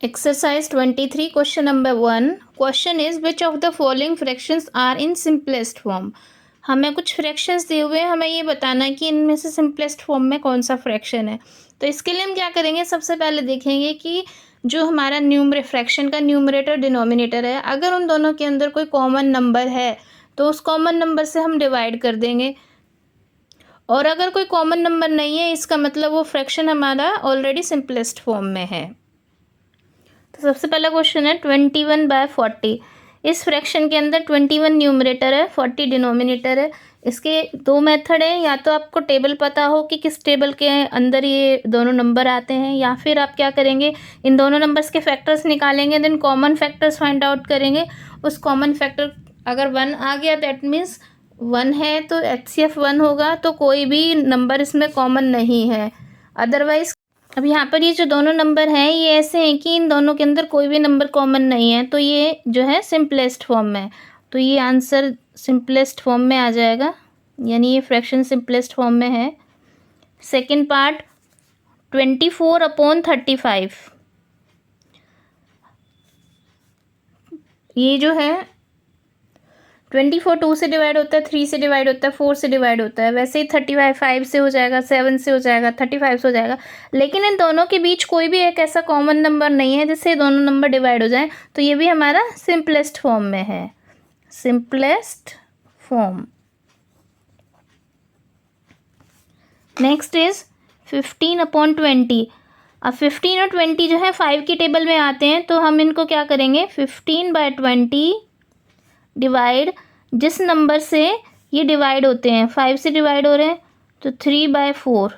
Exercise 23, question number 1. Question is, which of the following fractions are in simplest form? हमें कुछ fractions दिए हुए हैं, हमें ये बताना है कि इनमें से सिंपलेस्ट फॉर्म में कौन सा फ्रैक्शन है। तो इसके लिए हम क्या करेंगे, सबसे पहले देखेंगे कि जो हमारा फ्रैक्शन का न्यूमरेटर डिनोमिनेटर है, अगर उन दोनों के अंदर कोई कॉमन नंबर है तो उस कॉमन नंबर से हम डिवाइड कर देंगे, और अगर कोई कॉमन नंबर नहीं है इसका मतलब वो फ्रैक्शन हमारा ऑलरेडी सिंपलेस्ट फॉर्म में है। तो सबसे पहला क्वेश्चन है 21/40। इस फ्रैक्शन के अंदर 21 न्यूमरेटर है, 40 डिनोमिनेटर है। इसके दो मेथड हैं, या तो आपको टेबल पता हो कि किस टेबल के अंदर ये दोनों नंबर आते हैं, या फिर आप क्या करेंगे, इन दोनों नंबर्स के फैक्टर्स निकालेंगे, then common factors find out करेंगे। उस कॉमन फैक्टर अगर 1 आ गया दैट मीन्स 1 है तो HCF 1 होगा, तो कोई भी नंबर इसमें कॉमन नहीं है। अदरवाइज अब यहाँ पर ये जो दोनों नंबर हैं ये ऐसे हैं कि इन दोनों के अंदर कोई भी नंबर कॉमन नहीं है, तो ये जो है सिंपलेस्ट फॉर्म में, तो ये आंसर सिंपलेस्ट फॉर्म में आ जाएगा, यानी ये फ्रैक्शन सिंपलेस्ट फॉर्म में है। Second part 24/35। ये जो है 24 2 से डिवाइड होता है, 3 से डिवाइड होता है, 4 से डिवाइड होता है, वैसे ही 35 5 से हो जाएगा, 7 से हो जाएगा, 35 से हो जाएगा। लेकिन इन दोनों के बीच कोई भी एक ऐसा कॉमन नंबर नहीं है जिससे दोनों नंबर डिवाइड हो जाएं, तो ये भी हमारा सिंपलेस्ट फॉर्म में है, सिंपलेस्ट फॉर्म। Next is 15/20। अब 15 और 20 जो है 5 की टेबल में आते हैं, तो हम इनको क्या करेंगे, 15/20 डिवाइड, जिस नंबर से ये डिवाइड होते हैं 5 से डिवाइड हो रहे हैं तो 3/4,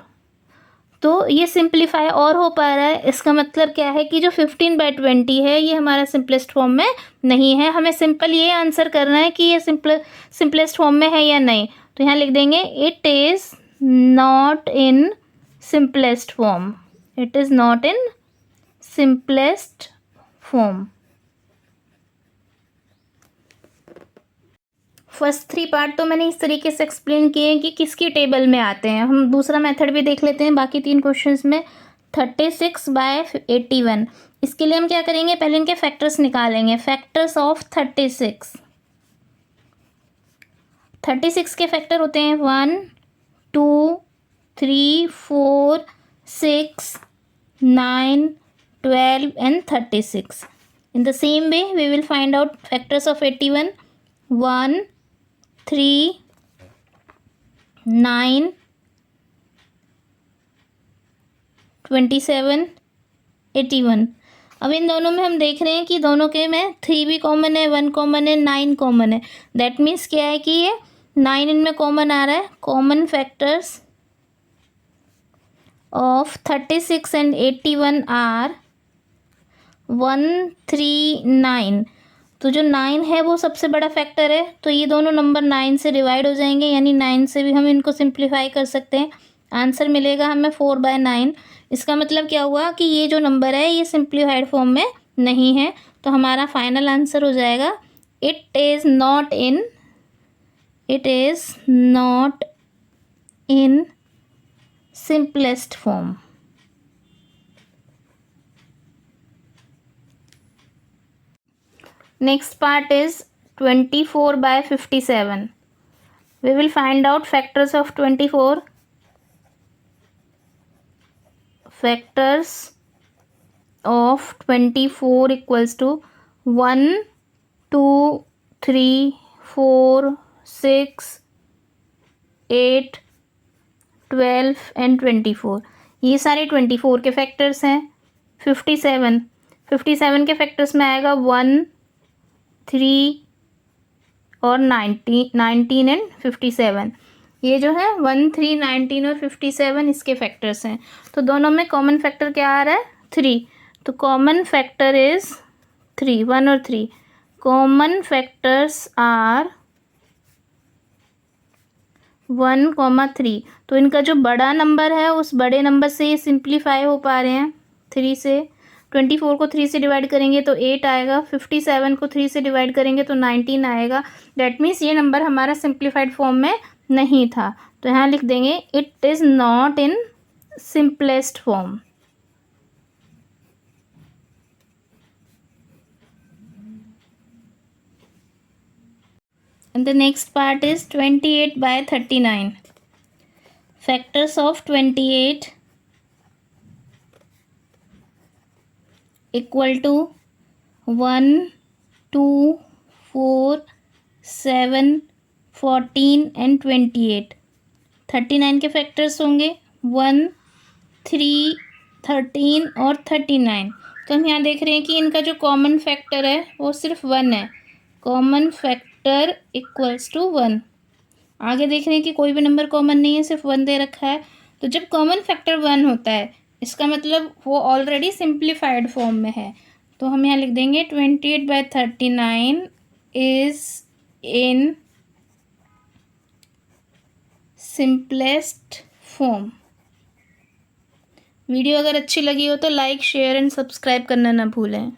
तो ये सिंप्लीफाई और हो पा रहा है। इसका मतलब क्या है कि जो 15/20 है ये हमारा सिंपलेस्ट फॉर्म में नहीं है। हमें सिंपल ये आंसर करना है कि ये सिंपलेस्ट फॉर्म में है या नहीं, तो यहाँ लिख देंगे it is not in simplest form, it is not in simplest form. First 3 part तो मैंने इस तरीके से एक्सप्लेन किए हैं कि किसकी टेबल में आते हैं। हम दूसरा मेथड भी देख लेते हैं बाकी 3 क्वेश्चंस में। 36/81, इसके लिए हम क्या करेंगे, पहले इनके फैक्टर्स निकालेंगे। फैक्टर्स ऑफ 36 के फैक्टर होते हैं 1 2 3 4 6 9 12 and 36। In the same way we will find out factors of 81। 1 3 9 27 81। अब इन दोनों में हम देख रहे हैं कि दोनों के में 3 भी कॉमन है, 1 कॉमन है, 9 कॉमन है। दैट मीन्स क्या है कि ये 9 इनमें कॉमन आ रहा है। Common factors of 36 and 81 are 1 3 9। तो जो 9 है वो सबसे बड़ा फैक्टर है, तो ये दोनों नंबर 9 से डिवाइड हो जाएंगे, यानी 9 से भी हम इनको सिंप्लीफाई कर सकते हैं। आंसर मिलेगा हमें 4/9। इसका मतलब क्या हुआ कि ये जो नंबर है ये सिंप्लीफाइड फॉर्म में नहीं है, तो हमारा फाइनल आंसर हो जाएगा it is not in simplest form. Next part is 24/57. We will find out factors of 24. Factors of 24 equals to 1 2 3 4 6 8 12 and 24। ये सारे 24 के फैक्टर्स हैं। 57 के फैक्टर्स में आएगा 1 3 और 19 एंड 57। ये जो है 1 3 19 और 57 इसके फैक्टर्स हैं। तो दोनों में कॉमन फैक्टर क्या आ रहा है, 3। तो कॉमन फैक्टर इज़ 3, 1 और 3। Common factors are 1, 3। तो इनका जो बड़ा नंबर है उस बड़े नंबर से ये सिंप्लीफाई हो पा रहे हैं 3 से। 24 को 3 से डिवाइड करेंगे तो 8 आएगा, 57 को 3 से डिवाइड करेंगे तो 19 आएगा। डैट मीन्स ये नंबर हमारा सिंप्लीफाइड फॉर्म में नहीं था, तो यहाँ लिख देंगे it is not in simplest form. And the next part is 28 by 39. Factors of 28 equal to 1, 2, 4, 7, 14 and 28. 39 के फैक्टर्स होंगे 1, 3, 13 और 39। तो हम यहाँ देख रहे हैं कि इनका जो कॉमन फैक्टर है वो सिर्फ 1 है। Common factor equals to 1। आगे देख रहे हैं कि कोई भी नंबर कॉमन नहीं है, सिर्फ 1 दे रखा है। तो जब कॉमन फैक्टर 1 होता है इसका मतलब वो ऑलरेडी सिंप्लीफाइड फॉर्म में है। तो हम यहाँ लिख देंगे 28 by 39 is in simplest form. Video अगर अच्छी लगी हो तो लाइक, शेयर एंड सब्सक्राइब करना ना भूलें।